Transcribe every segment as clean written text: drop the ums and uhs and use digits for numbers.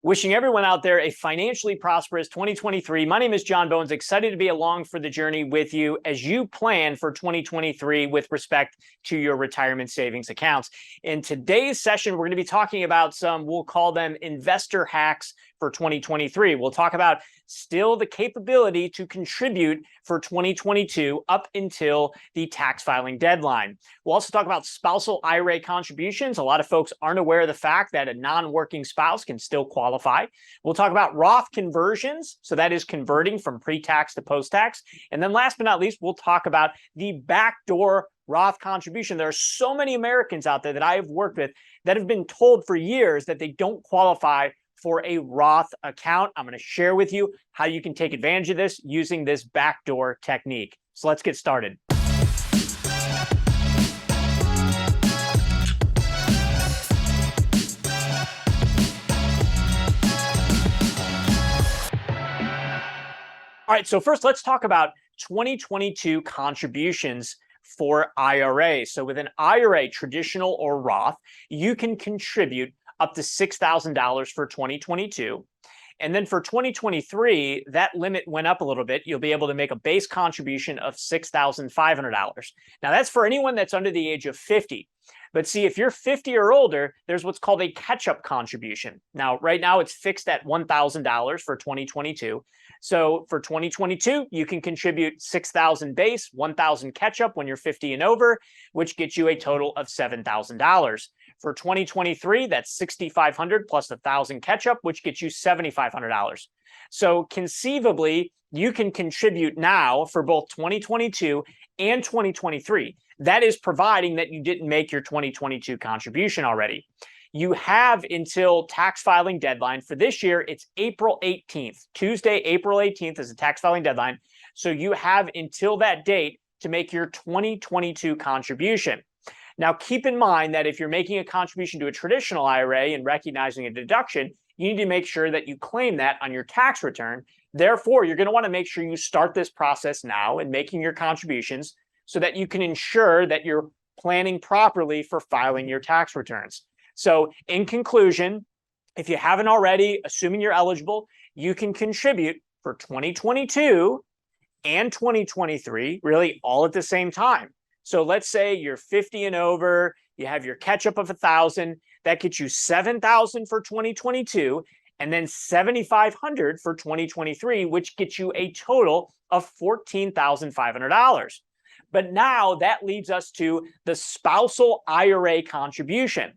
Wishing everyone out there a financially prosperous 2023. My name is John Bowens, excited to be along for the journey with you as you plan for 2023 with respect to your retirement savings accounts. In today's session, we're going to be talking about some, we'll call them investor hacks for 2023. We'll talk about still the capability to contribute for 2022 up until the tax filing deadline. We'll also talk about spousal IRA contributions. A lot of folks aren't aware of the fact that a non-working spouse can still qualify. We'll talk about Roth conversions, so that is converting from pre-tax to post-tax. And then last but not least, we'll talk about the backdoor Roth contribution. There are so many Americans out there that I have worked with that have been told for years that they don't qualify for a Roth account. I'm going to share with you how you can take advantage of this using this backdoor technique. So let's get started. All right, so first let's talk about 2022 contributions for IRA. So with an IRA, traditional or Roth, you can contribute up to $6,000 for 2022. And then for 2023, that limit went up a little bit. You'll be able to make a base contribution of $6,500. Now that's for anyone that's under the age of 50. But see, if you're 50 or older, there's what's called a catch-up contribution. Now, right now it's fixed at $1,000 for 2022. So for 2022, you can contribute $6,000 base, $1,000 catch-up when you're 50 and over, which gets you a total of $7,000. For 2023, that's $6,500 plus $1,000 catch-up, which gets you $7,500. So conceivably, you can contribute now for both 2022 and 2023. That is providing that you didn't make your 2022 contribution already. You have until tax filing deadline. For this year, it's April 18th. Tuesday, April 18th is the tax filing deadline. So you have until that date to make your 2022 contribution. Now, keep in mind that if you're making a contribution to a traditional IRA and recognizing a deduction, you need to make sure that you claim that on your tax return. Therefore, you're going to want to make sure you start this process now and making your contributions so that you can ensure that you're planning properly for filing your tax returns. So in conclusion, if you haven't already, assuming you're eligible, you can contribute for 2022 and 2023, really all at the same time. So let's say you're 50 and over, you have your catch-up of $1,000, that gets you $7,000 for 2022, and then $7,500 for 2023, which gets you a total of $14,500. But now that leads us to the spousal IRA contribution.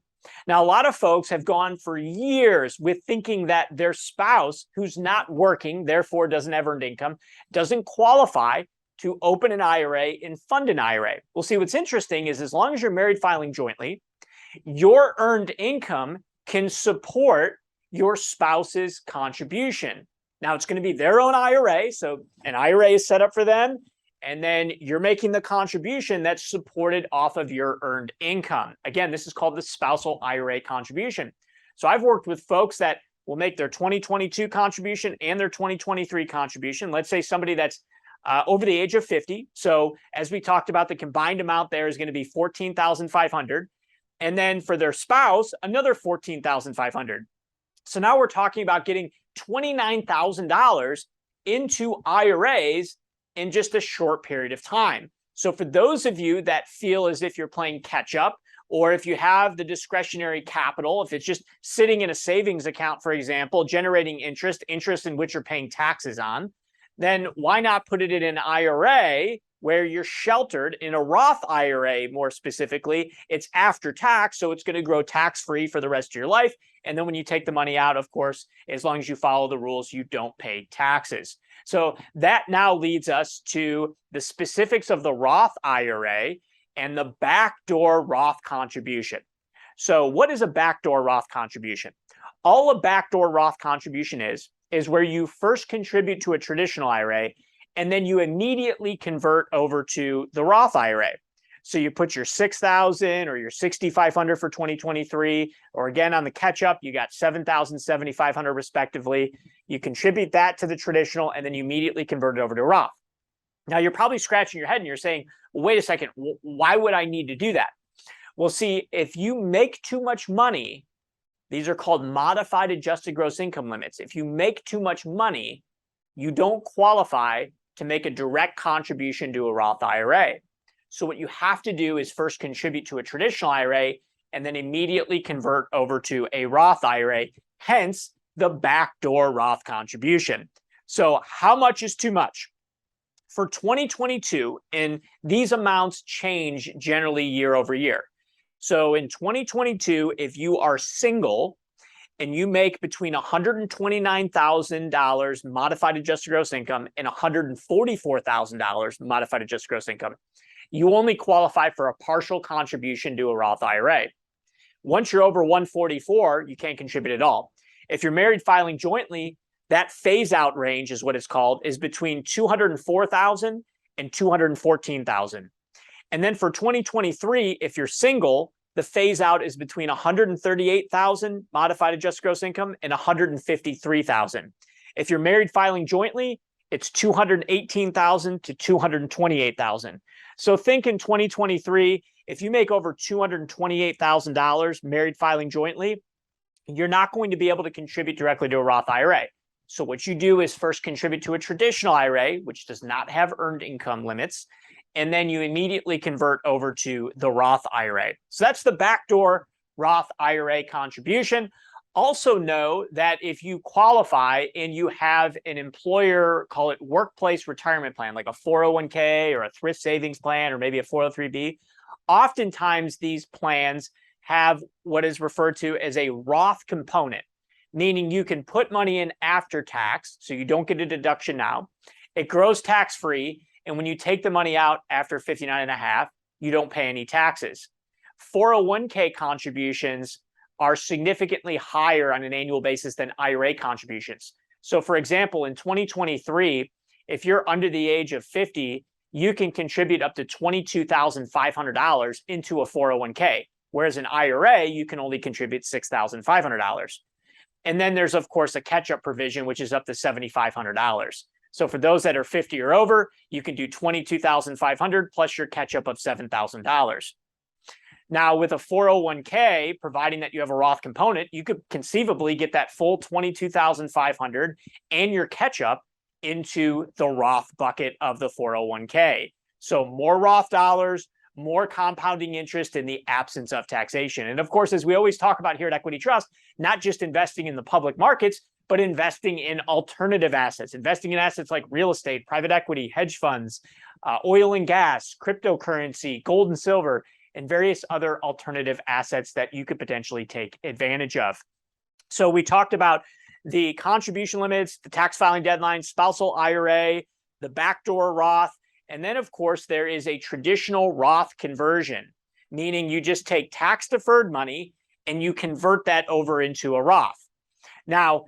Now, a lot of folks have gone for years with thinking that their spouse, who's not working, therefore doesn't have earned income, doesn't qualify to open an IRA and fund an IRA. Well, see, what's interesting is as long as you're married filing jointly, your earned income can support your spouse's contribution. Now, it's going to be their own IRA, so an IRA is set up for them, and then you're making the contribution that's supported off of your earned income. Again, this is called the spousal IRA contribution. So I've worked with folks that will make their 2022 contribution and their 2023 contribution. Let's say somebody that's over the age of 50. So as we talked about, the combined amount there is going to be $14,500. And then for their spouse, another $14,500. So now we're talking about getting $29,000 into IRAs in just a short period of time. So for those of you that feel as if you're playing catch up, or if you have the discretionary capital, if it's just sitting in a savings account, for example, generating interest in which you're paying taxes on, then why not put it in an IRA where you're sheltered? In a Roth IRA, more specifically, it's after tax, so it's going to grow tax-free for the rest of your life. And then when you take the money out, of course, as long as you follow the rules, you don't pay taxes. So that now leads us to the specifics of the Roth IRA and the backdoor Roth contribution. So what is a backdoor Roth contribution? All a backdoor Roth contribution is where you first contribute to a traditional IRA and then you immediately convert over to the Roth IRA. So you put your $6,000 or your $6,500 for 2023, or again on the catch-up, you got $7,000, $7,500 respectively. You contribute that to the traditional and then you immediately convert it over to Roth. Now you're probably scratching your head and you're saying, well, wait a second, why would I need to do that? Well, see, if you make too much money These are called modified adjusted gross income limits. If you make too much money, you don't qualify to make a direct contribution to a Roth IRA. So what you have to do is first contribute to a traditional IRA and then immediately convert over to a Roth IRA, hence the backdoor Roth contribution. So how much is too much? For 2022, and these amounts change generally year over year. So in 2022, if you are single and you make between $129,000 modified adjusted gross income and $144,000 modified adjusted gross income, you only qualify for a partial contribution to a Roth IRA. Once you're over 144, you can't contribute at all. If you're married filing jointly, that phase out range is what it's called, is between $204,000 and $214,000. And then for 2023, if you're single, the phase out is between $138,000 modified adjusted gross income and $153,000. If you're married filing jointly, it's $218,000 to $228,000. So think in 2023, if you make over $228,000 married filing jointly, you're not going to be able to contribute directly to a Roth IRA. So what you do is first contribute to a traditional IRA, which does not have earned income limits, and then you immediately convert over to the Roth IRA. So that's the backdoor Roth IRA contribution. Also know that if you qualify and you have an employer, call it workplace retirement plan, like a 401k or a thrift savings plan, or maybe a 403b, oftentimes these plans have what is referred to as a Roth component, meaning you can put money in after tax, so you don't get a deduction now. It grows tax-free, and when you take the money out after 59 and a half, you don't pay any taxes. 401k contributions are significantly higher on an annual basis than IRA contributions. So for example, in 2023, if you're under the age of 50, you can contribute up to $22,500 into a 401k, whereas an IRA, you can only contribute $6,500. And then there's, of course, a catch-up provision, which is up to $7,500. So for those that are 50 or over, you can do $22,500 plus your catch-up of $7,000. Now, with a 401k, providing that you have a Roth component, you could conceivably get that full $22,500 and your catch-up into the Roth bucket of the 401k. So more Roth dollars, more compounding interest in the absence of taxation. And of course, as we always talk about here at Equity Trust, not just investing in the public markets, but investing in alternative assets, investing in assets like real estate, private equity, hedge funds, oil and gas, cryptocurrency, gold and silver, and various other alternative assets that you could potentially take advantage of. So we talked about the contribution limits, the tax filing deadline, spousal IRA, the backdoor Roth, and then, of course, there is a traditional Roth conversion, meaning you just take tax-deferred money and you convert that over into a Roth. Now,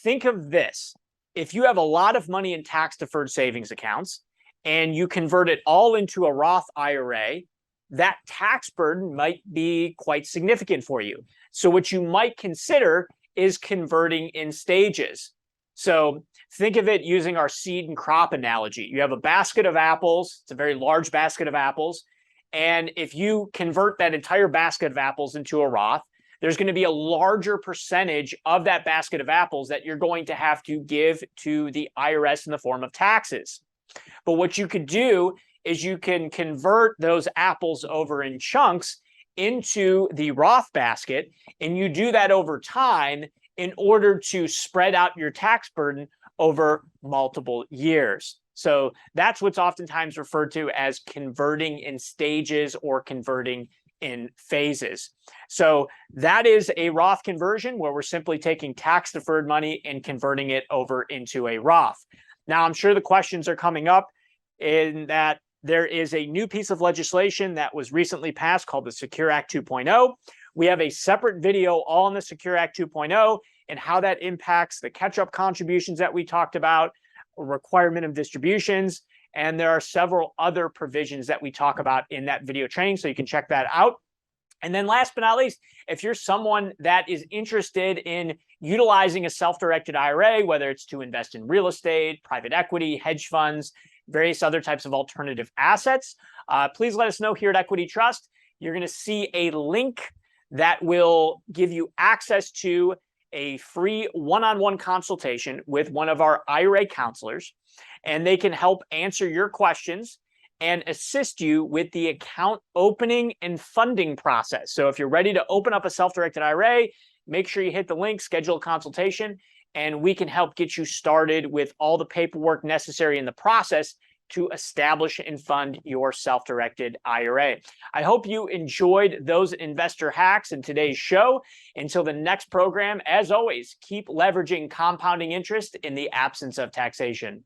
think of this. If you have a lot of money in tax-deferred savings accounts and you convert it all into a Roth IRA, that tax burden might be quite significant for you. So what you might consider is converting in stages. So think of it using our seed and crop analogy. You have a basket of apples. It's a very large basket of apples. And if you convert that entire basket of apples into a Roth, there's going to be a larger percentage of that basket of apples that you're going to have to give to the IRS in the form of taxes. But what you could do is you can convert those apples over in chunks into the Roth basket, and you do that over time in order to spread out your tax burden over multiple years. So that's what's oftentimes referred to as converting in stages or converting in phases. So that is a Roth conversion where we're simply taking tax-deferred money and converting it over into a Roth. Now, I'm sure the questions are coming up in that there is a new piece of legislation that was recently passed called the Secure Act 2.0. We have a separate video all on the Secure Act 2.0 and how that impacts the catch-up contributions that we talked about, requirement of distributions, and there are several other provisions that we talk about in that video training, so you can check that out. And then last but not least, if you're someone that is interested in utilizing a self-directed IRA, whether it's to invest in real estate, private equity, hedge funds, various other types of alternative assets, please let us know here at Equity Trust. You're going to see a link that will give you access to a free one-on-one consultation with one of our IRA counselors, and they can help answer your questions and assist you with the account opening and funding process. So if you're ready to open up a self-directed IRA, make sure you hit the link, schedule a consultation, and we can help get you started with all the paperwork necessary in the process to establish and fund your self-directed IRA. I hope you enjoyed those investor hacks in today's show. Until the next program, as always, keep leveraging compounding interest in the absence of taxation.